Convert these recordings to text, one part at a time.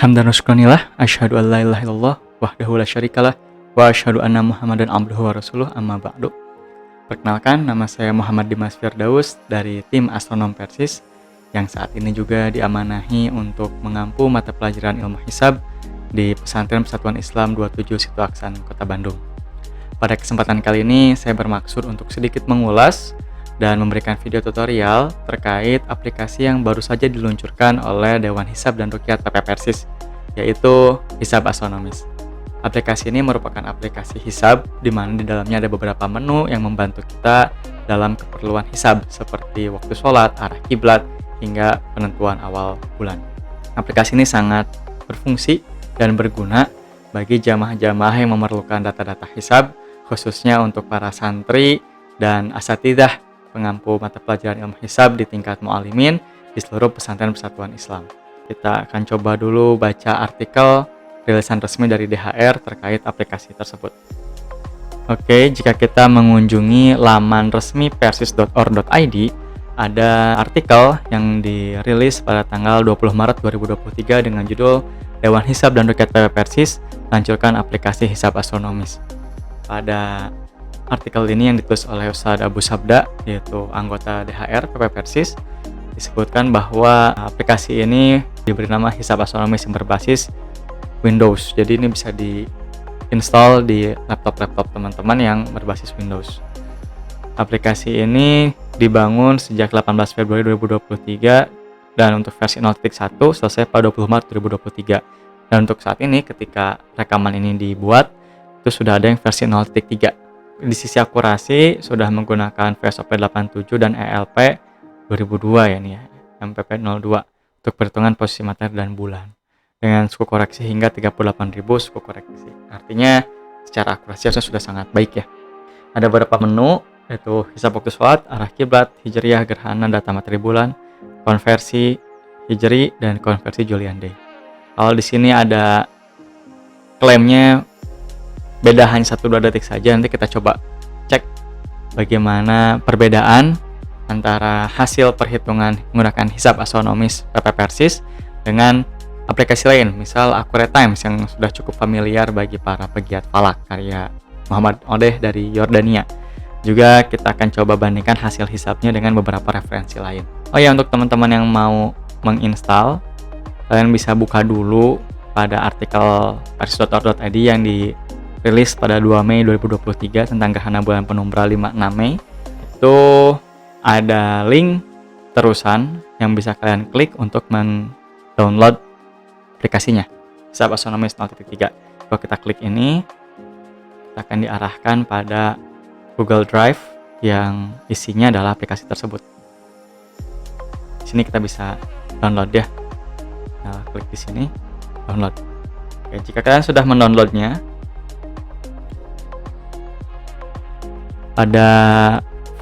Hamdan wa syukranillah, asyhadu an la ilaha illallah wahdahu la syarikalah wa asyhadu anna Muhammadan abduhu wa rasuluh, amma ba'du. Perkenalkan, nama saya Muhammad Dimas Firdaus dari tim Astronom Persis yang saat ini juga diamanahi untuk mengampu mata pelajaran ilmu hisab di Pesantren Persatuan Islam 27 Situ Aksan, Kota Bandung. Pada kesempatan kali ini saya bermaksud untuk sedikit mengulas dan memberikan video tutorial terkait aplikasi yang baru saja diluncurkan oleh Dewan Hisab dan Ruqyat PP Persis, yaitu Hisab Astronomis. Aplikasi ini merupakan aplikasi hisab di mana di dalamnya ada beberapa menu yang membantu kita dalam keperluan hisab seperti waktu sholat, arah kiblat, hingga penentuan awal bulan. Aplikasi ini sangat berfungsi dan berguna bagi jamaah-jamaah yang memerlukan data-data hisab, khususnya untuk para santri dan asatidzah pengampu mata pelajaran ilmu hisab di tingkat mu'alimin di seluruh pesantren Persatuan Islam. Kita akan coba dulu baca artikel rilisan resmi dari DHR terkait aplikasi tersebut. Oke, jika kita mengunjungi laman resmi persis.or.id, ada artikel yang dirilis pada tanggal 20 Maret 2023 dengan judul Dewan Hisab dan Ruqyat PP Persis meluncurkan aplikasi hisab astronomis. Pada artikel ini yang ditulis oleh Ustadz Abu Sabda, yaitu anggota DHR PP Persis, disebutkan bahwa aplikasi ini diberi nama Hisab Astronomis yang berbasis Windows. Jadi ini bisa diinstal di laptop-laptop teman-teman yang berbasis Windows. Aplikasi ini dibangun sejak 18 Februari 2023 dan untuk versi 0.1 selesai pada 20 Maret 2023. Dan untuk saat ini ketika rekaman ini dibuat, itu sudah ada yang versi 0.3. Di sisi akurasi sudah menggunakan VSOP 87 dan ELP 2002 ya nih ya, MPP 02 untuk perhitungan posisi matahari dan bulan dengan suku koreksi hingga 38.000 suku koreksi. Artinya secara akurasi sudah sangat baik ya. Ada beberapa menu, yaitu hisab waktu sholat, arah kiblat, hijriyah, gerhana, data matahari bulan, konversi hijri, dan konversi Julian Day. Kalau di sini ada klaimnya beda hanya 1-2 detik saja, nanti kita coba cek bagaimana perbedaan antara hasil perhitungan menggunakan hisab astronomis PP Persis dengan aplikasi lain, misal Accurate Times yang sudah cukup familiar bagi para pegiat falak karya Muhammad Odeh dari Yordania. Juga kita akan coba bandingkan hasil hisabnya dengan beberapa referensi lain. Oh ya, untuk teman-teman yang mau menginstal, kalian bisa buka dulu pada artikel persis.or.id yang dirilis pada 2 Mei 2023 tentang gerhana bulan penumbra 5-6 Mei. Itu ada link terusan yang bisa kalian klik untuk mendownload aplikasinya, Hisab Astronomis 0.3. Kalau kita klik ini, kita akan diarahkan pada Google Drive yang isinya adalah aplikasi tersebut. Di sini kita bisa download ya. Nah, klik di sini, download. Oke, jika kalian sudah mendownloadnya, pada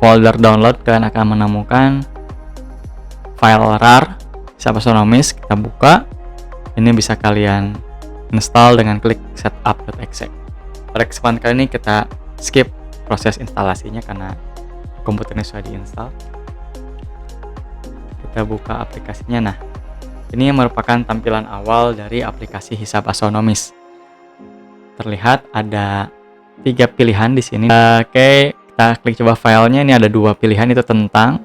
folder download kalian akan menemukan file RAR Hisab Astronomis. Kita buka. Ini bisa kalian install dengan klik setup.exe. Pada kesempatan kali ini kita skip proses instalasinya karena komputernya sudah diinstal. Kita buka aplikasinya. Nah, ini merupakan tampilan awal dari aplikasi Hisab Astronomis. Terlihat ada 3 pilihan di sini. Oke, kita klik coba filenya. Ini ada 2 pilihan, itu tentang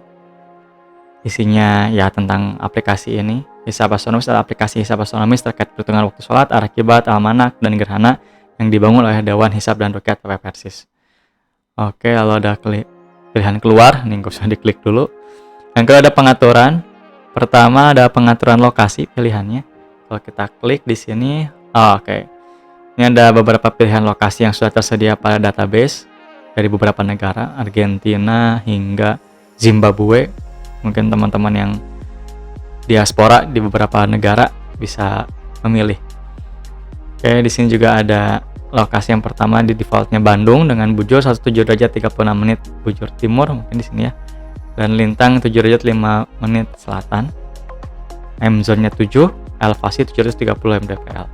isinya ya tentang aplikasi ini. Hisab Astronomis adalah aplikasi Hisab Astronomis terkait perhitungan waktu sholat, arah kiblat, almanak, dan gerhana yang dibangun oleh Dewan Hisab dan Ruqyat PP Persis. Oke, lalu ada pilihan keluar. Ini nggak usah diklik dulu. Yang kedua ada pengaturan. Pertama ada pengaturan lokasi pilihannya. Kalau kita klik di sini, oke. Ini ada beberapa pilihan lokasi yang sudah tersedia pada database dari beberapa negara, Argentina hingga Zimbabwe. Mungkin teman-teman yang diaspora di beberapa negara bisa memilih. Oke, di sini juga ada lokasi yang pertama di defaultnya Bandung dengan bujur 17 derajat 36 menit bujur timur, mungkin di sini ya. Dan lintang 7 derajat 5 menit selatan. M zone-nya 7, elevasi 730 mdpl.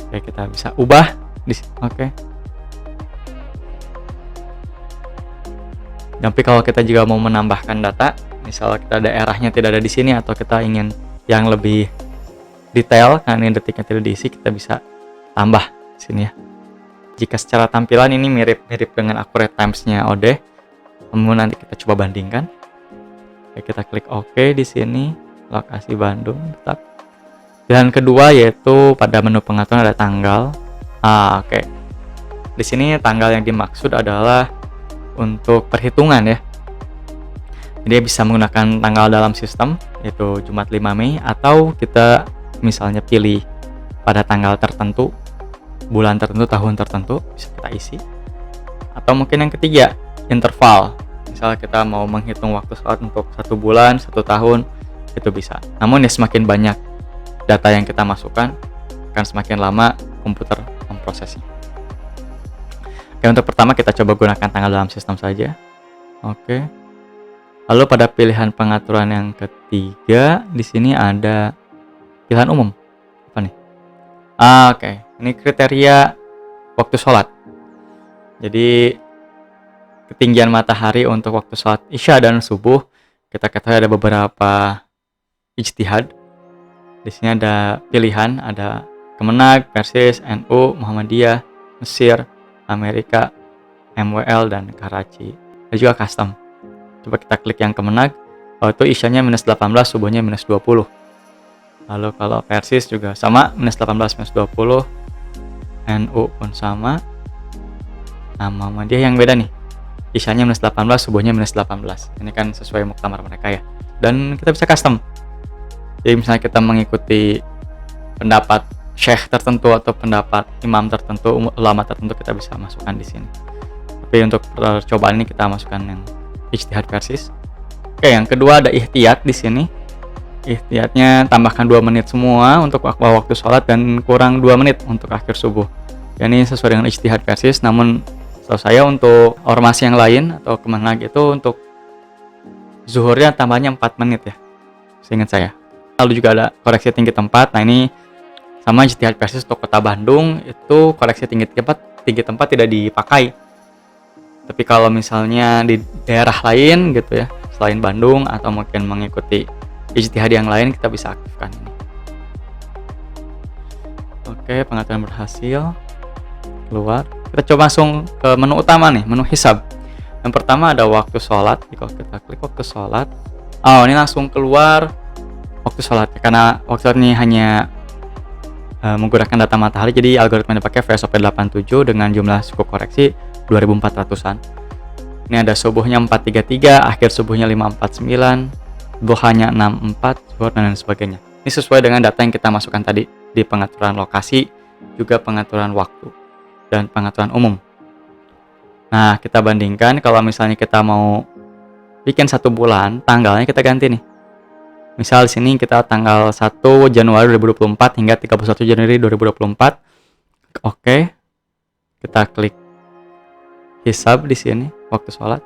Oke, kita bisa ubah di sini. Oke. Tapi kalau kita juga mau menambahkan data, misal kita daerahnya tidak ada di sini atau kita ingin yang lebih detail karena ini detiknya tidak diisi, kita bisa tambah sini ya. Jika secara tampilan ini mirip-mirip dengan accurate times-nya OD, namun nanti kita coba bandingkan. Oke, kita klik OK di sini, lokasi Bandung tetap. Dan kedua yaitu pada menu pengaturan ada tanggal. Oke. Di sini tanggal yang dimaksud adalah untuk perhitungan ya. Jadi bisa menggunakan tanggal dalam sistem yaitu Jumat 5 Mei, atau kita misalnya pilih pada tanggal tertentu, bulan tertentu, tahun tertentu, bisa kita isi. Atau mungkin yang ketiga, interval. Misalnya kita mau menghitung waktu sholat untuk 1 bulan, 1 tahun, itu bisa. Namun ya semakin banyak data yang kita masukkan, akan semakin lama komputer memprosesnya. Oke, untuk pertama kita coba gunakan tanggal dalam sistem saja. Oke. Lalu pada pilihan pengaturan yang ketiga, di sini ada pilihan umum. Apa nih? Oke. Ini kriteria waktu sholat. Jadi ketinggian matahari untuk waktu sholat Isya dan subuh, kita ketahui ada beberapa ijtihad. Di sini ada pilihan, ada Kemenag, Persis, NU, Muhammadiyah, Mesir, Amerika, MWL, dan Karachi. Ada juga custom. Coba kita klik yang Kemenag. Waktu Isyanya -18, subuhnya -20. Lalu kalau Persis juga sama, -18, -20. NU pun sama. Nah, Muhammadiyah yang beda nih. Isyanya -18, subuhnya -18. Ini kan sesuai muktamar mereka ya. Dan kita bisa custom. Jadi misalnya kita mengikuti pendapat syekh tertentu atau pendapat imam tertentu, ulama tertentu, kita bisa masukkan di sini. Tapi untuk percobaan ini kita masukkan yang ijtihad Persis. Oke, yang kedua ada ihtiyat di sini. Ihtiyatnya tambahkan 2 menit semua untuk waktu sholat dan kurang 2 menit untuk akhir subuh. Ya, ini sesuai dengan ijtihad Persis, namun setahu saya untuk ormas yang lain atau Kemenag itu untuk zuhurnya tambahnya 4 menit ya, seingat saya. Lalu juga ada koreksi tinggi tempat. Nah, ini sama ijtihad Persis untuk kota Bandung, itu koreksi tinggi tempat tidak dipakai. Tapi kalau misalnya di daerah lain gitu ya, selain Bandung atau mungkin mengikuti ijtihad yang lain, kita bisa aktifkan ini. Oke, pengaturan berhasil. Keluar. Kita coba langsung ke menu utama nih, menu hisab. Yang pertama ada waktu sholat. Kalau kita klik waktu sholat, ini langsung keluar waktu sholat. Karena waktu sholat ini hanya menggunakan data matahari, jadi algoritma yang dipakai VSOP 87 dengan jumlah suku koreksi 2400-an. Ini ada subuhnya 433, akhir subuhnya 549, duhanya 64, zuhur, dan lain sebagainya. Ini sesuai dengan data yang kita masukkan tadi di pengaturan lokasi, juga pengaturan waktu, dan pengaturan umum. Nah, kita bandingkan kalau misalnya kita mau bikin 1 bulan, tanggalnya kita ganti nih. Misal di sini kita tanggal 1 Januari 2024 hingga 31 Januari 2024. Oke. Kita klik hisab di sini waktu sholat.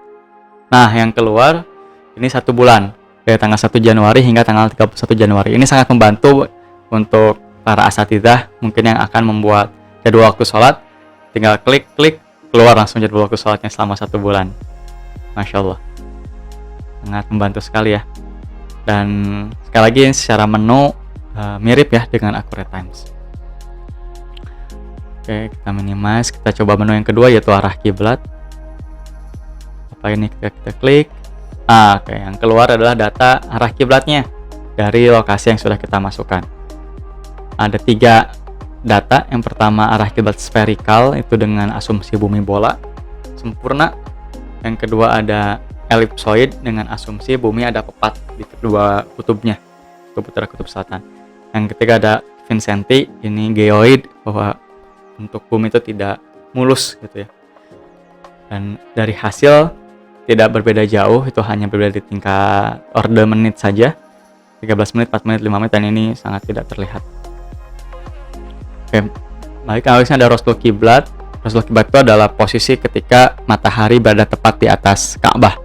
Nah, yang keluar ini 1 bulan dari tanggal 1 Januari hingga tanggal 31 Januari. Ini sangat membantu untuk para asatidzah mungkin yang akan membuat jadwal waktu sholat. Tinggal klik keluar langsung jadwal waktu sholatnya selama 1 bulan. Masya Allah, sangat membantu sekali ya. Dan sekali lagi secara menu mirip ya dengan accurate times. Oke, kita minimize. Kita coba menu yang kedua yaitu arah kiblat. Apa ini, kita klik. Oke, yang keluar adalah data arah kiblatnya dari lokasi yang sudah kita masukkan. Ada 3 data. Yang pertama arah kiblat spherical, itu dengan asumsi bumi bola sempurna. Yang kedua ada ellipsoid dengan asumsi bumi ada pepat di kedua kutubnya, kutub utara, kutub selatan. Yang ketiga ada Vincenti, ini geoid, bahwa untuk bumi itu tidak mulus gitu ya. Dan dari hasil tidak berbeda jauh, itu hanya berbeda di tingkat orde menit saja, 13 menit, 4 menit, 5 menit, dan ini sangat tidak terlihat. Oke, baik, awalnya ada Rasul Kiblat. Rasul Kiblat itu adalah posisi ketika matahari berada tepat di atas Ka'bah.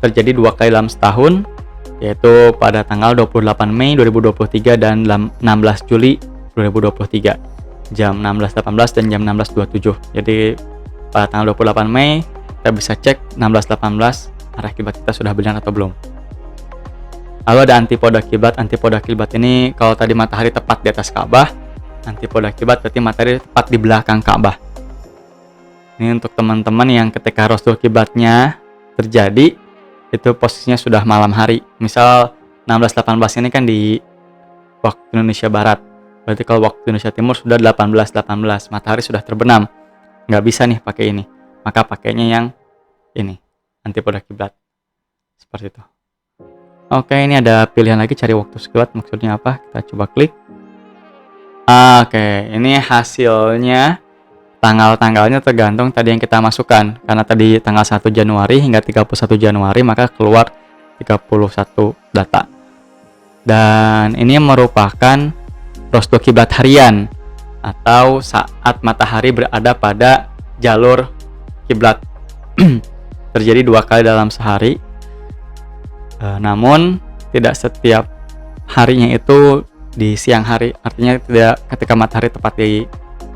Terjadi 2 kali dalam setahun, yaitu pada tanggal 28 Mei 2023 dan 16 Juli 2023, jam 16.18 dan jam 16.27. Jadi pada tanggal 28 Mei kita bisa cek 16.18 arah kiblat kita sudah benar atau belum. Lalu ada antipoda kiblat. Antipoda kiblat ini kalau tadi matahari tepat di atas Ka'bah, antipoda kiblat berarti matahari tepat di belakang Ka'bah. Ini untuk teman-teman yang ketika rostul kiblatnya terjadi itu posisinya sudah malam hari. Misal 16.18 ini kan di waktu Indonesia Barat. Berarti kalau waktu Indonesia Timur sudah 18.18, matahari sudah terbenam. Nggak bisa nih pakai ini. Maka pakainya yang ini, antipoda kiblat. Seperti itu. Oke, ini ada pilihan lagi cari waktu kiblat, maksudnya apa? Kita coba klik. Oke, ini hasilnya. Tanggal-tanggalnya tergantung tadi yang kita masukkan. Karena tadi tanggal 1 Januari hingga 31 Januari, maka keluar 31 data. Dan ini merupakan rostul kiblat harian atau saat matahari berada pada jalur kiblat. Terjadi 2 kali dalam sehari. Namun tidak setiap harinya itu di siang hari, artinya tidak ketika matahari tepat di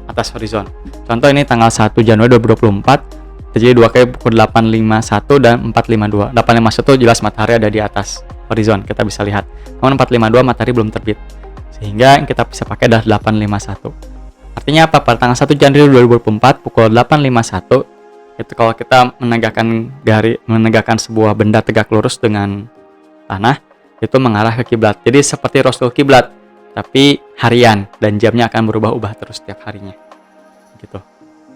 atas horizon. Contoh ini tanggal 1 Januari 2024 terjadi 2 kali pukul 8.51 dan 4.52. 8.51 jelas matahari ada di atas horizon, kita bisa lihat. Namun 4.52 matahari belum terbit, sehingga kita bisa pakai adalah 8.51. Artinya apa? Pada tanggal 1 Januari 2024 pukul 8.51 itu kalau kita menegakkan sebuah benda tegak lurus dengan tanah, itu mengarah ke kiblat. Jadi seperti rostul kiblat, tapi harian, dan jamnya akan berubah-ubah terus setiap harinya. Gitu.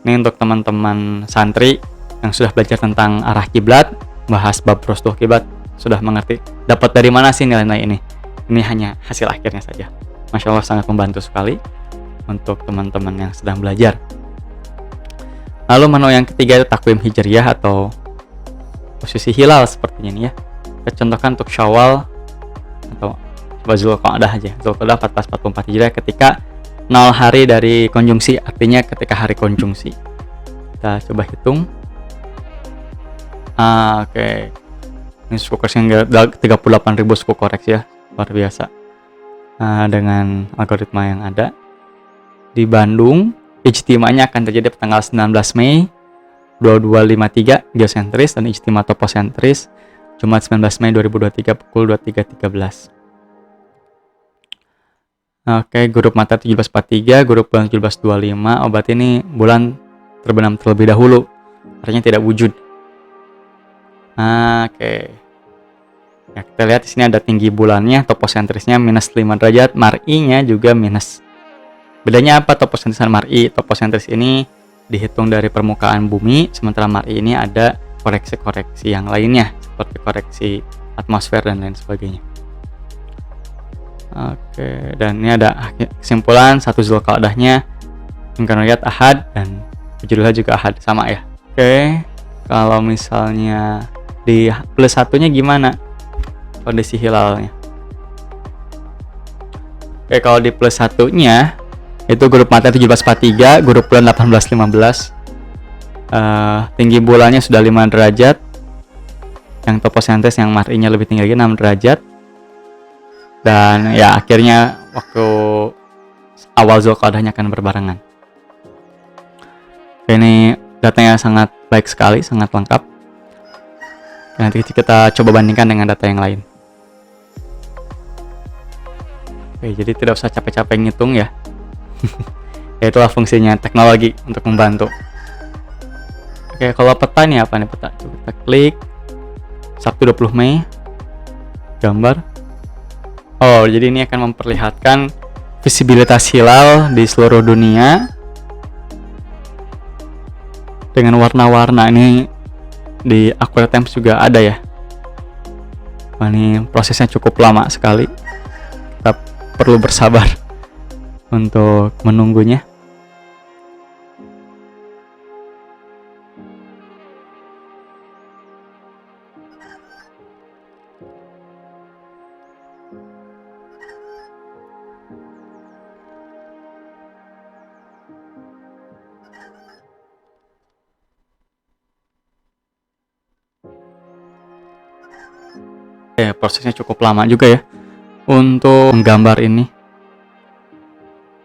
Ini untuk teman-teman santri yang sudah belajar tentang arah kiblat, bahas bab rostul kiblat, sudah mengerti. Dapat dari mana sih nilai-nilai ini? Ini hanya hasil akhirnya saja. Masya Allah, sangat membantu sekali untuk teman-teman yang sedang belajar. Lalu menu yang ketiga itu takwim hijriyah atau posisi hilal sepertinya nih ya. Kita contohkan untuk Syawal atau Zulqa'dah aja. Zulqa'dah 1444 Hijriah ketika 0 hari dari konjungsi, artinya ketika hari konjungsi. Kita coba hitung. Oke. Ini suku koreksi 38.000 suku koreksi ya, luar biasa. Dengan algoritma yang ada di Bandung, ijtimanya akan terjadi pada tanggal 19 Mei 2253 geosentris dan ijtima toposentris Jumat 19 Mei 2023 pukul 23.13. Oke, grup matahari 1743, grup bulan 1725. Berarti ini bulan terbenam terlebih dahulu, artinya tidak wujud. Oke. Ya, kita lihat di sini ada tinggi bulannya, toposentrisnya minus 5 derajat, mar'inya juga minus. Bedanya apa toposentris dan mar'i? Toposentris ini dihitung dari permukaan bumi, sementara mar'i ini ada koreksi-koreksi yang lainnya, seperti koreksi atmosfer dan lain sebagainya. Oke, dan ini ada kesimpulan 1 Zulqa'dahnya yang lihat Ahad dan judulnya juga Ahad, sama ya. Oke, kalau misalnya di plus satunya gimana kondisi hilalnya? Oke, kalau di plus satunya itu grup matahari 1743, grup bulan 1815. Tinggi bulannya sudah 5 derajat. Yang toposentris yang mar'inya lebih tinggi lagi 6 derajat. Dan ya akhirnya waktu awal Zulqa'dahnya akan berbarengan. Ini datanya sangat baik sekali, sangat lengkap. Nanti kita coba bandingkan dengan data yang lain. Oke, jadi tidak usah capek-capek ngitung ya. Ya itulah fungsinya teknologi untuk membantu. Oke, kalau peta nih apa nih peta? Coba kita klik Sabtu 20 Mei gambar. Oh, jadi ini akan memperlihatkan visibilitas hilal di seluruh dunia dengan warna-warna. Ini di Accurate Times juga ada ya. Wah, ini prosesnya cukup lama sekali. Kita perlu bersabar untuk menunggunya. Prosesnya cukup lama juga ya untuk menggambar ini.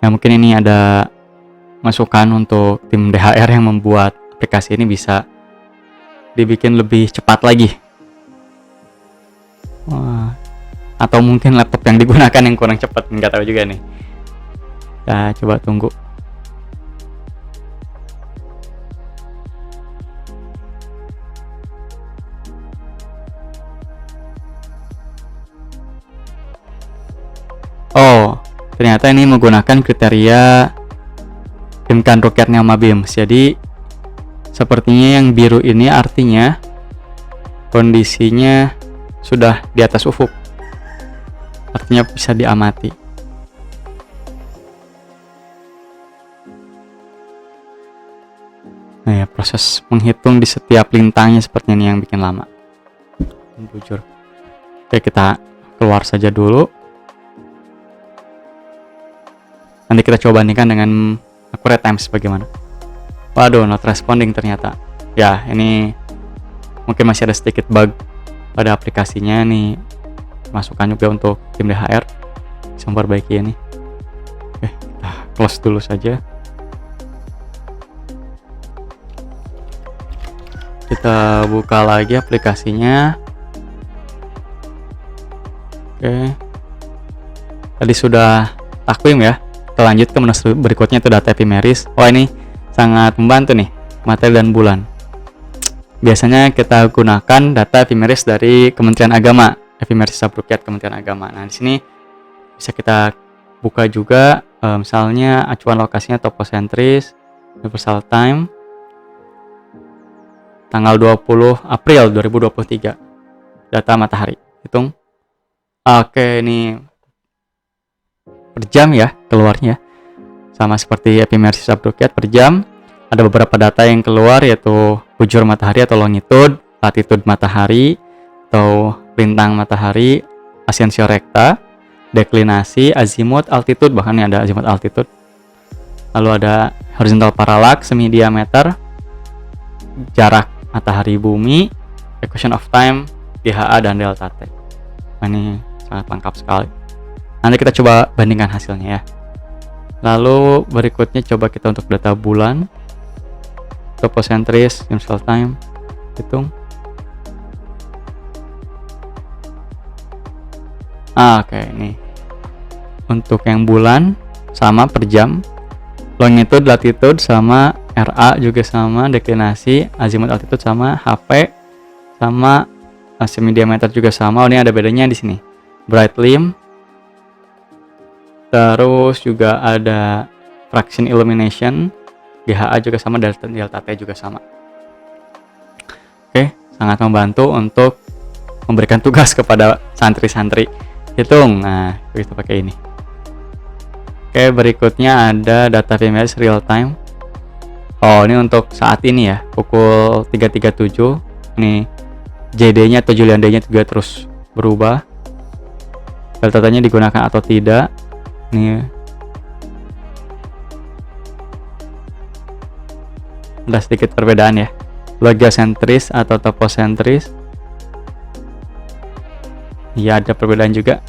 Ya mungkin ini ada masukan untuk tim DHR yang membuat aplikasi ini bisa dibikin lebih cepat lagi. Wah, atau mungkin laptop yang digunakan yang kurang cepat, nggak tahu juga nih. Kita coba tunggu. Oh, ternyata ini menggunakan kriteria Imkan Rocketnya sama BIMS. Jadi sepertinya yang biru ini artinya kondisinya sudah di atas ufuk, artinya bisa diamati. Nah ya, proses menghitung di setiap lintangnya seperti ini yang bikin lama, jujur. Oke, kita keluar saja dulu. Nanti kita coba bandingkan dengan accurate times bagaimana. Waduh, not responding ternyata. Ya, ini mungkin masih ada sedikit bug pada aplikasinya nih. Masukan juga untuk tim DHR bisa memperbaiki ini. Oke, kita close dulu saja. Kita buka lagi aplikasinya. Oke. Tadi sudah takwim ya. Kita lanjut ke menu berikutnya, itu data epimeris. Wah, ini sangat membantu nih, materi dan bulan. Biasanya kita gunakan data epimeris dari Kementerian Agama, epimeris subrukyat Kementerian Agama. Nah, di sini bisa kita buka juga misalnya acuan lokasinya topocentris, universal time, tanggal 20 April 2023, data matahari. Hitung. Oke, ini per jam ya keluarnya, sama seperti epimeris subrukyat per jam. Ada beberapa data yang keluar, yaitu bujur matahari atau longitude, latitude matahari atau lintang matahari, ascensio recta, deklinasi, azimut, altitude, bahkan ada azimut altitude. Lalu ada horizontal parallax, semi diameter, jarak matahari bumi, equation of time, GHA dan delta T. Nah, ini sangat lengkap sekali. Nanti kita coba bandingkan hasilnya ya. Lalu berikutnya coba kita untuk data bulan, topocentris, universal time, hitung. Oke, ini untuk yang bulan sama per jam, longitude, latitude sama, RA juga sama, deklinasi, azimut, altitude sama, HP sama, semi diameter juga sama. Oh, ini ada bedanya di sini, bright limb. Terus juga ada fraction illumination, GHA juga sama, delta T juga sama. Oke, sangat membantu untuk memberikan tugas kepada santri-santri hitung. Nah, kita pakai ini. Oke, berikutnya ada data epimeris real time. Oh, ini untuk saat ini ya, pukul 3.37. Ini JD-nya atau Julian Day-nya juga terus berubah. Delta T-nya digunakan atau tidak. Ini ada sedikit perbedaan ya, logiocentris atau topocentris. Iya, ada perbedaan juga.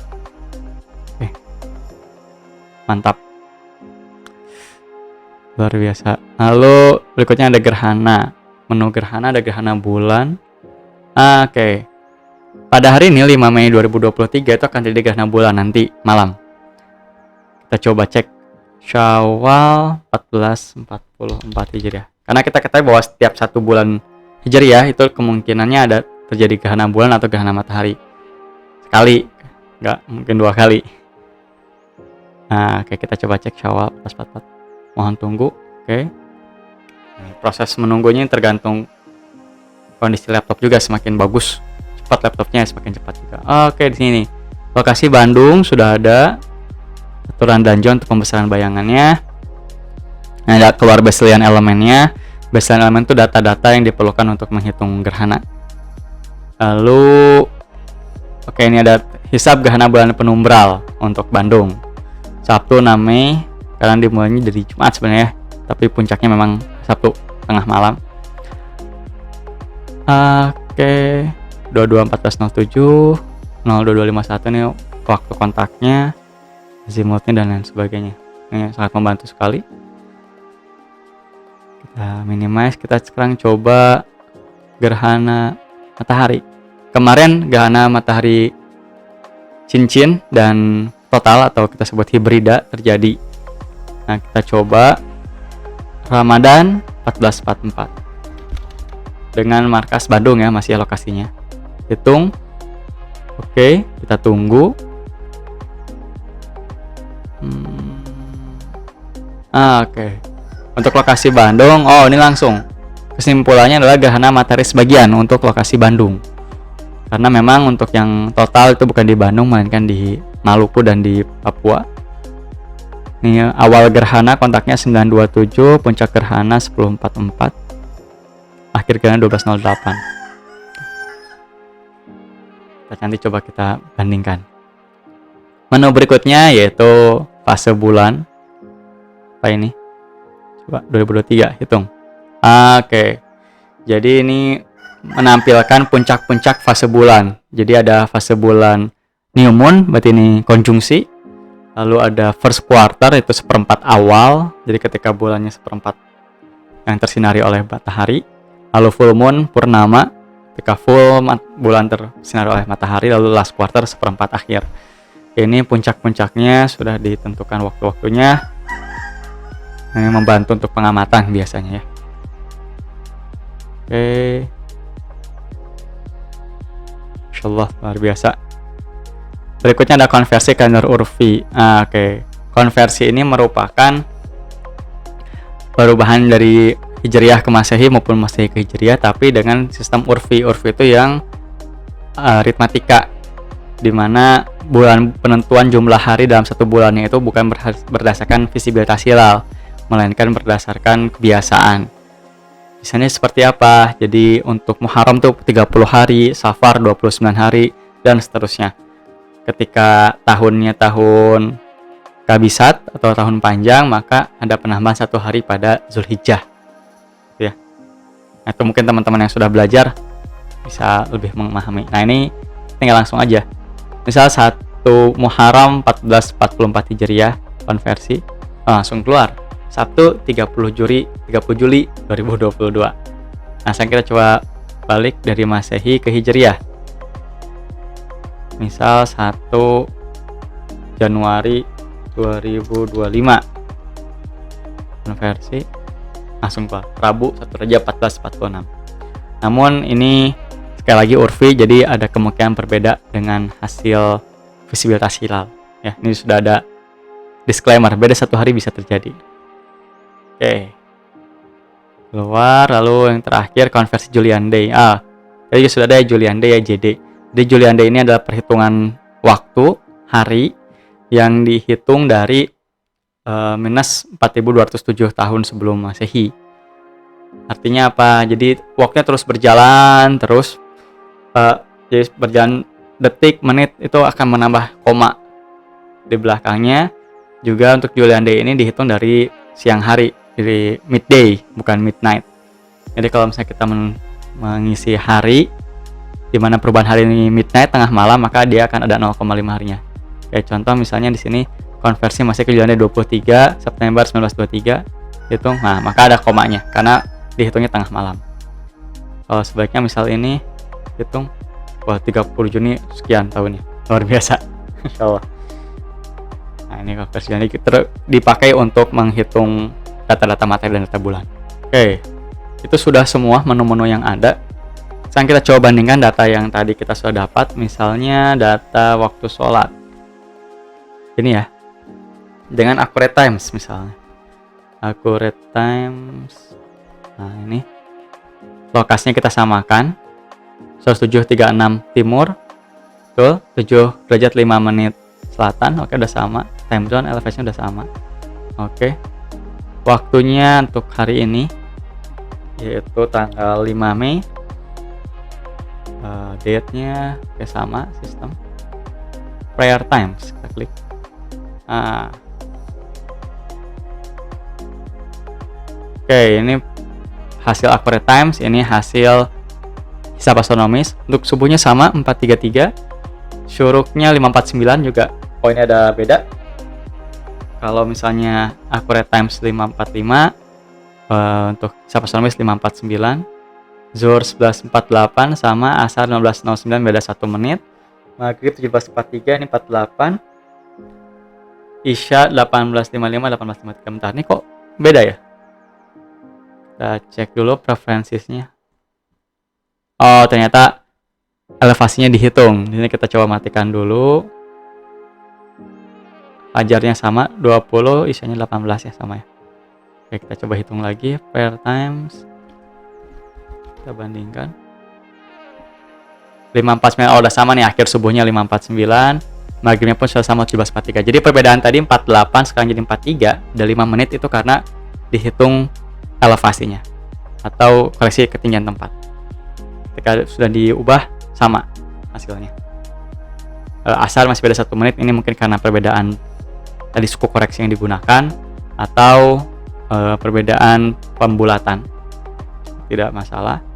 Oke, mantap, luar biasa. Lalu berikutnya ada gerhana. Menu gerhana, ada gerhana bulan. Oke, pada hari ini 5 Mei 2023 itu akan terjadi gerhana bulan nanti malam. Kita coba cek Syawal 1444 Hijriah. Karena kita ketahui bahwa setiap satu bulan Hijriah itu kemungkinannya ada terjadi gerhana bulan atau gerhana matahari. Sekali, nggak mungkin 2 kali. Nah, oke, kita coba cek Syawal 1444. Mohon tunggu. Oke. Nah, proses menunggunya tergantung kondisi laptop juga, semakin bagus cepat laptopnya semakin cepat juga. Oke, di sini lokasi Bandung sudah ada. Aturan Danjon untuk pembesaran bayangannya. Nah, ada keluar baseline elemennya. Baseline elemen itu data-data yang diperlukan untuk menghitung gerhana. Lalu oke, ini ada hisab gerhana bulan penumbral untuk Bandung. Sabtu 6 Mei, karena dimulainya dari Jumat sebenarnya, tapi puncaknya memang Sabtu tengah malam. Oke, 22.14.07, 02251 ini waktu kontaknya, azimutnya dan lain sebagainya. Ini sangat membantu sekali. Kita minimize. Kita sekarang coba gerhana matahari. Kemarin gerhana matahari cincin dan total atau kita sebut hibrida terjadi. Nah, kita coba Ramadan 1444 dengan markas Bandung ya, masih lokasinya. Hitung. Oke, kita tunggu. Oke. Untuk lokasi Bandung, ini langsung. Kesimpulannya adalah gerhana matahari sebagian untuk lokasi Bandung. Karena memang untuk yang total itu bukan di Bandung, melainkan di Maluku dan di Papua. Ini awal gerhana kontaknya 927, puncak gerhana 1044, akhir gerhana 1208. Nanti coba kita bandingkan. Menu berikutnya yaitu fase bulan. Apa ini? Coba 2023 hitung. Oke. Jadi ini menampilkan puncak-puncak fase bulan. Jadi ada fase bulan new moon, berarti ini konjungsi. Lalu ada first quarter, itu seperempat awal. Jadi ketika bulannya seperempat yang tersinari oleh matahari. Lalu full moon, purnama, ketika full bulan tersinari oleh matahari. Lalu last quarter, seperempat akhir. Ini puncak-puncaknya sudah ditentukan waktu-waktunya. Ini membantu untuk pengamatan biasanya ya. Oke. Insyaallah luar biasa. Berikutnya ada konversi kalender Urfi. Oke. Konversi ini merupakan perubahan dari Hijriah ke Masehi maupun Masehi ke Hijriah, tapi dengan sistem Urfi. Urfi itu yang aritmatika, di mana bulan penentuan jumlah hari dalam satu bulannya itu bukan berdasarkan visibilitas hilal, melainkan berdasarkan kebiasaan. Misalnya seperti apa? Jadi untuk Muharram tuh 30 hari, Safar 29 hari, dan seterusnya. Ketika tahunnya tahun Kabisat atau tahun panjang, maka ada penambahan 1 hari pada Zulhijjah. Ya. Itu mungkin teman-teman yang sudah belajar bisa lebih memahami. Nah, ini tinggal langsung aja. Misal 1 Muharram 1444 Hijriah konversi, langsung keluar. Sabtu 30 Juli 2022. Nah, sekarang kita coba balik dari Masehi ke Hijriah. Misal 1 Januari 2025 konversi, langsung keluar Rabu 1 Rajab 1446. Namun ini sekali lagi Urfi, jadi ada kemungkinan berbeda dengan hasil visibilitas hilal ya. Ini sudah ada disclaimer, beda 1 hari bisa terjadi. Oke. Keluar, lalu yang terakhir konversi Julian Day. Jadi sudah ada Julian Day ya, JD. Jadi Julian Day ini adalah perhitungan waktu hari yang dihitung dari minus 4207 tahun sebelum Masehi. Artinya apa? Jadi waktunya terus berjalan, jadi berjalan detik, menit itu akan menambah koma di belakangnya. Juga untuk Julian Day ini dihitung dari siang hari, dari midday, bukan midnight. Jadi kalau misalnya kita mengisi hari di mana perubahan hari ini midnight, tengah malam, maka dia akan ada 0,5 harinya. Kayak contoh misalnya di sini konversi masih ke Julian Day 23 September 1923 hitung, nah maka ada komanya karena dihitungnya tengah malam. Kalau sebaliknya misal ini hitung 30 Juni sekian tahunnya, luar biasa. Insyaallah. Nah, ini konversi ini dipakai untuk menghitung data-data materi dan data bulan. Oke, itu sudah semua menu-menu yang ada. Sekarang kita coba bandingkan data yang tadi kita sudah dapat, misalnya data waktu sholat. Ini ya, dengan accurate times misalnya. Accurate times. Nah ini, lokasinya kita samakan. 1736 timur, betul, 7 derajat 5 menit selatan. Oke, udah sama. Time zone, elevation udah sama. Oke. Waktunya untuk hari ini yaitu tanggal 5 Mei. Date-nya sama sistem. Prayer times, kita klik. Oke, ini hasil accurate times, ini hasil hisab astronomis. Untuk subuhnya sama 433, syuruknya 549, juga poinnya ada beda. Kalau misalnya accurate times 545, untuk hisab astronomis 549, zuhur 1148 sama asar 1509, beda 1 menit. Maghrib 17.43, ini 48. Isya 18.55, 18.53. Bentar, ini kok beda ya? Kita cek dulu preferensinya. Oh, ternyata elevasinya dihitung. Ini kita coba matikan dulu. Fajarnya sama 20, isyanya 18 ya, sama ya. Oke, kita coba hitung lagi per times. Kita bandingkan. 549, oh udah sama nih, akhir subuhnya 549, maghribnya pun sudah sama 17.43. Jadi perbedaan tadi 48 sekarang jadi 43, udah 5 menit itu karena dihitung elevasinya atau koreksi ketinggian tempat. Ketika sudah diubah sama hasilnya. Asal masih beda 1 menit, ini mungkin karena perbedaan tadi suku koreksi yang digunakan atau perbedaan pembulatan. Tidak masalah.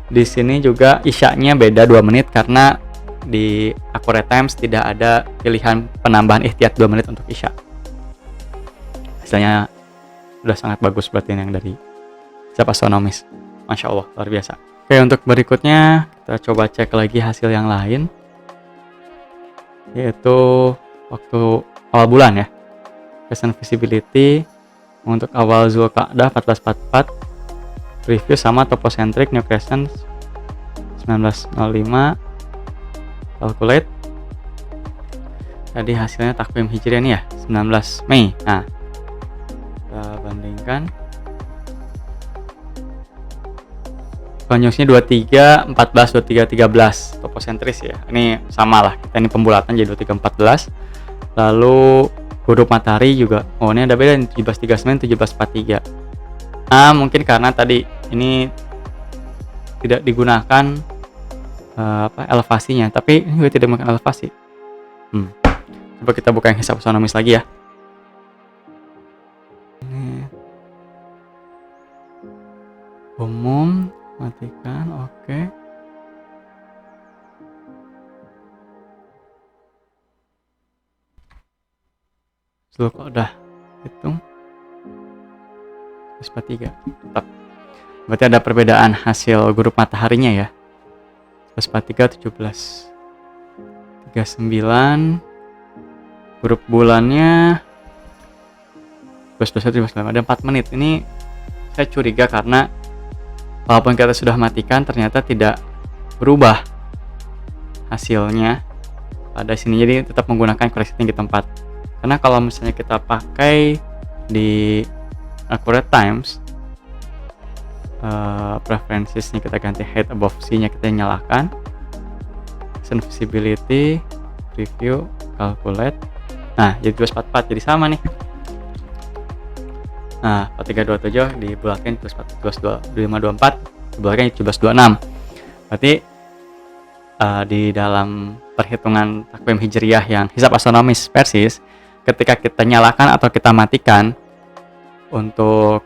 Di sini juga isyanya beda 2 menit karena di Accurate Times tidak ada pilihan penambahan ihtiyat 2 menit untuk isya. Hasilnya sudah sangat bagus berarti yang dari Hisab Astronomis. Masya Allah, luar biasa. Oke, untuk berikutnya kita coba cek lagi hasil yang lain, yaitu waktu awal bulan ya. Crescent visibility untuk awal Zulqa'dah 1444, review sama topocentric new crescent 1905, calculate. Tadi hasilnya takwim hijriah nih ya, 19 Mei. Nah, kita bandingkan. Konjungsinya 23, 14, 23, 13 topocentris ya. Ini sama lah, kita ini pembulatan jadi 23, 14. Lalu huruf matahari juga, oh ini ada beda 1739, 1743. Mungkin karena tadi ini tidak digunakan elevasinya, tapi ini juga tidak menggunakan elevasi. Coba kita buka yang Hisab Astronomis lagi ya. Ini umum, matikan, oke. Zulqa'dah hitung 43, tetap. Berarti ada perbedaan hasil grup mataharinya ya. 43, 17, 39. Grup bulannya 21, 13, ada 4 menit. Ini saya curiga karena walaupun kita sudah matikan ternyata tidak berubah hasilnya pada sini. Jadi tetap menggunakan koreksi tinggi tempat. Karena kalau misalnya kita pakai di Accurate Times, preferensinya kita ganti height above C nya kita nyalakan, sun visibility, review, calculate. Nah, jadi 244 jadi sama nih. Nah, 4327 dibulatkan 2524 dibulatkan 1726. Berarti di dalam perhitungan takwim hijriyah yang Hisab Astronomis Persis, ketika kita nyalakan atau kita matikan untuk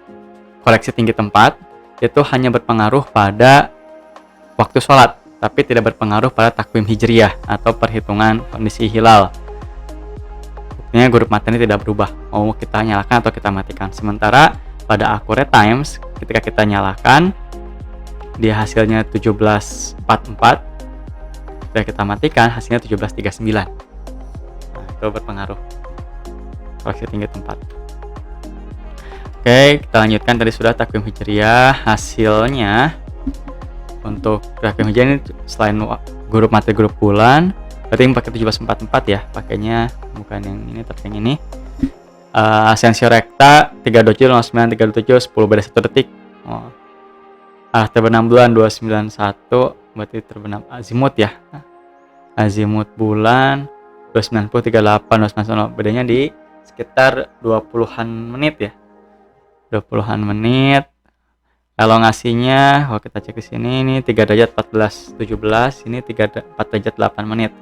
koreksi tinggi tempat, itu hanya berpengaruh pada waktu sholat, tapi tidak berpengaruh pada takwim hijriyah atau perhitungan kondisi hilal. Buktinya grup matahari tidak berubah, mau kita nyalakan atau kita matikan. Sementara pada Accurate Times, ketika kita nyalakan, dia hasilnya 1744, ketika kita matikan hasilnya 1739. Nah, itu berpengaruh koreksi tinggi tempat. Oke, kita lanjutkan. Tadi sudah takwim hijriyah, hasilnya untuk takwim hijriyah ini selain grup matahari grup bulan, berarti pakai 1744 ya, pakainya bukan yang ini tapi yang ini. Asensio rekta 327, 09, 327, 10 beda 1 detik. Terbenam bulan 291, berarti terbenam azimut ya. Azimut bulan 290, 38, 290, bedanya di sekitar 20-an menit ya. 20-an menit. Elongasinya kalau kita cek di sini, ini 3 derajat 14 17, ini 4 derajat 8 menit.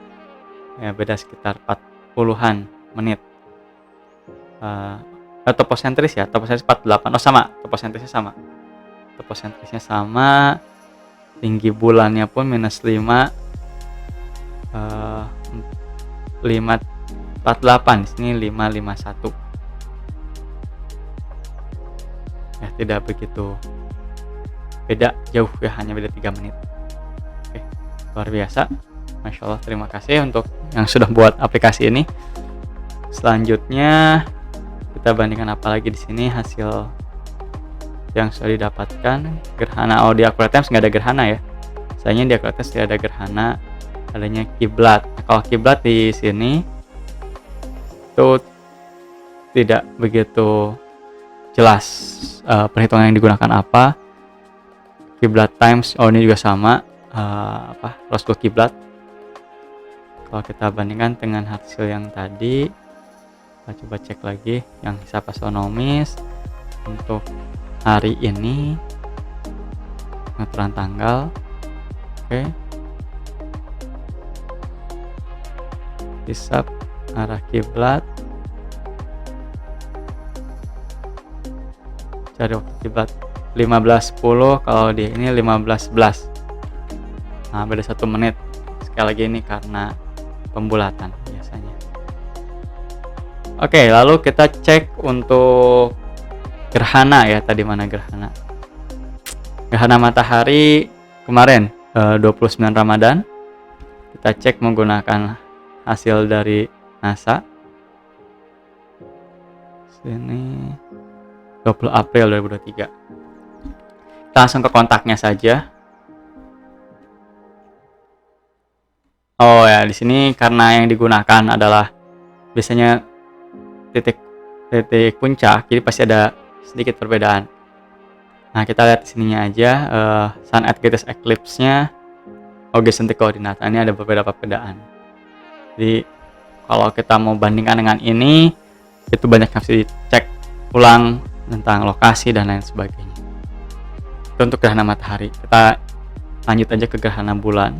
Ya, beda sekitar 40-an menit. Topocentris ya, topocentris 48. Oh sama, topocentrisnya sama. Topocentrisnya sama. Tinggi bulannya pun -5 548, di sini 551. Ya, tidak begitu beda jauh ya, hanya beda 3 menit. Oke, luar biasa. Masya Allah, terima kasih untuk yang sudah buat aplikasi ini. Selanjutnya kita bandingkan apa lagi di sini hasil yang sudah didapatkan. Gerhana, di Accurate Times nggak ada gerhana ya. Sayangnya di Accurate Times tidak ada gerhana, adanya kiblat. Nah, kalau kiblat di sini itu tidak begitu jelas perhitungan yang digunakan apa. Kiblat Times, ini juga sama, Roscoe kiblat. Kalau kita bandingkan dengan hasil yang tadi, kita coba cek lagi yang hisab astronomis untuk hari ini, pengaturan tanggal. Oke, hisab arah kiblat, cari waktu kiblat 15.10, kalau di ini 15.11. Nah, beda 1 menit. Sekali lagi ini karena pembulatan biasanya. Oke, lalu kita cek untuk gerhana ya. Tadi mana gerhana? Gerhana matahari kemarin 29 Ramadan. Kita cek menggunakan hasil dari NASA. Sini 20 April 2023. Kita langsung ke kontaknya saja. Oh ya, di sini karena yang digunakan adalah biasanya titik puncak, jadi pasti ada sedikit perbedaan. Nah, kita lihat di sininya aja, Sun at greatest eclipse-nya geocentric coordinate. Ini ada beberapa perbedaan. Jadi kalau kita mau bandingkan dengan ini, itu banyak yang harus dicek ulang tentang lokasi dan lain sebagainya. Itu untuk gerhana matahari. Kita lanjut aja ke gerhana bulan.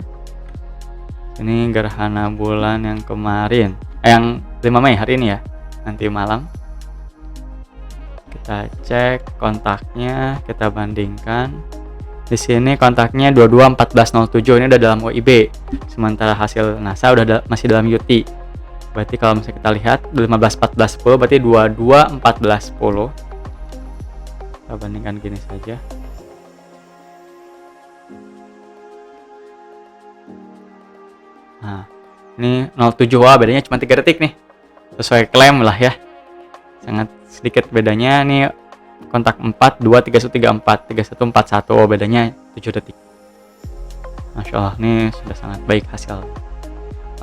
Ini gerhana bulan yang kemarin, yang 5 Mei hari ini ya, nanti malam. Kita cek kontaknya, kita bandingkan. Di sini kontaknya 22.14.07, ini udah dalam OIB. Sementara hasil NASA masih dalam UT. Berarti kalau misalnya kita lihat 15.14.10 berarti 22.14.10. Kita bandingkan gini saja. Nah, ini 07, bedanya cuma 3 detik nih. Sesuai klaim lah ya. Sangat sedikit bedanya. Nih kontak 4, 2, 3134, 3141. Bedanya 7 detik. Masya Allah, ini sudah sangat baik hasil.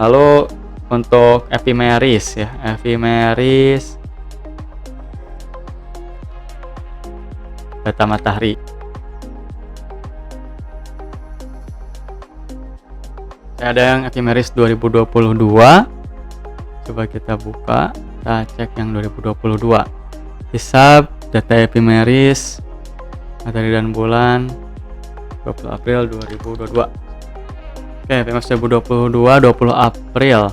Lalu untuk Ephemeris ya. Ephemeris data matahari. Ada yang Ephemeris 2022. Coba kita buka, kita cek yang 2022. Hisab data Ephemeris matahari dan bulan 20 April 2022. Oke, Ephemeris 2022 20 April.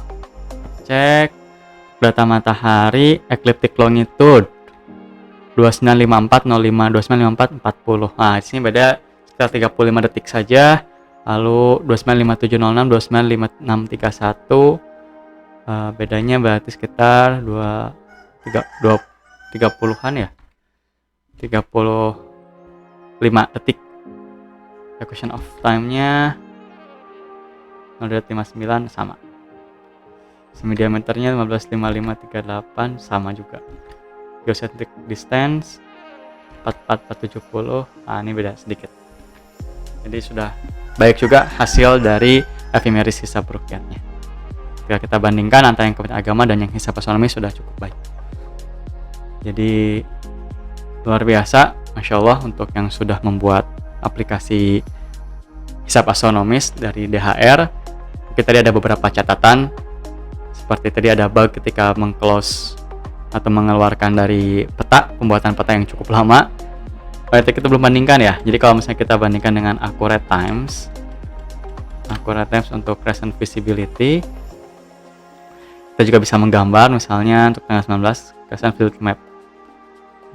Cek data matahari ecliptic longitude 295405 295440. Nah, di sini beda sekitar 35 detik saja. Lalu 295706 295631, bedanya berarti sekitar 30-an ya, 35 detik. Equation of time-nya 0.59 sama. Semi diameternya 155538 sama juga. Geocentric distance 44470. Nah, ini beda sedikit. Jadi sudah baik juga hasil dari Ephemeris hisab ruqyatnya. Jika kita bandingkan antara yang Kementerian Agama dan yang hisab astronomi sudah cukup baik. Jadi luar biasa, Masya Allah, untuk yang sudah membuat aplikasi hisab astronomis dari DHR. Kita tadi ada beberapa catatan. Seperti tadi ada bug ketika meng-close atau mengeluarkan dari peta, pembuatan peta yang cukup lama. Berarti kita belum bandingkan ya. Jadi kalau misalnya kita bandingkan dengan Accurate Times untuk present visibility, kita juga bisa menggambar misalnya untuk tanggal 19 present field map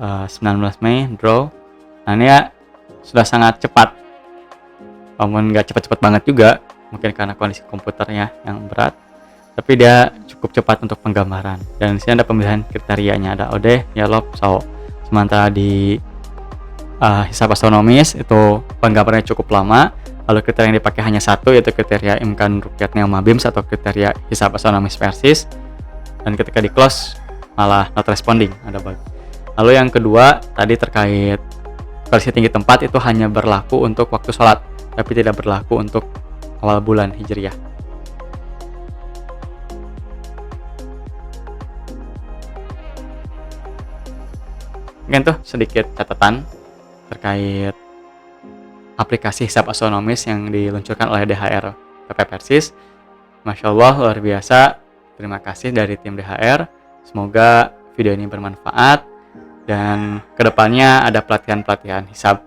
19 Mei draw. Nah, ini ya sudah sangat cepat, walaupun nggak cepat-cepat banget juga, mungkin karena kondisi komputernya yang berat, tapi dia cukup cepat untuk penggambaran. Dan di sini ada pemilihan kriterianya, ada OD, YALOP, SAO. Sementara di hisab astronomis itu penggambarannya cukup lama, Lalu kriteria yang dipakai hanya satu, yaitu kriteria imkan ruqyat neoma BIMS atau kriteria hisab astronomis persis, dan ketika di close malah not responding, ada bug. Lalu yang kedua tadi terkait kondisi tinggi tempat, itu hanya berlaku untuk waktu sholat, tapi tidak berlaku untuk awal bulan Hijriyah. Mungkin tuh sedikit catatan terkait aplikasi hisab astronomis yang diluncurkan oleh DHR PP Persis. Masya Allah, luar biasa. Terima kasih dari tim DHR. Semoga video ini bermanfaat, dan kedepannya ada pelatihan-pelatihan hisab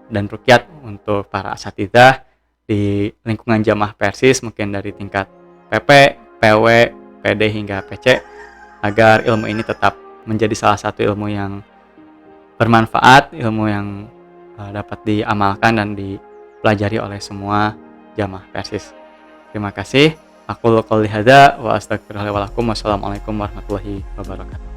dan ruqyat untuk para asatidzah di lingkungan jamaah Persis, mungkin dari tingkat PP, PW, PD hingga PC, agar ilmu ini tetap menjadi salah satu ilmu yang bermanfaat, ilmu yang dapat diamalkan dan dipelajari oleh semua jamaah Persis. Terima kasih. Aku qouli hadza wa astaghfirullahi wa lakum. Wassalamualaikum warahmatullahi wabarakatuh.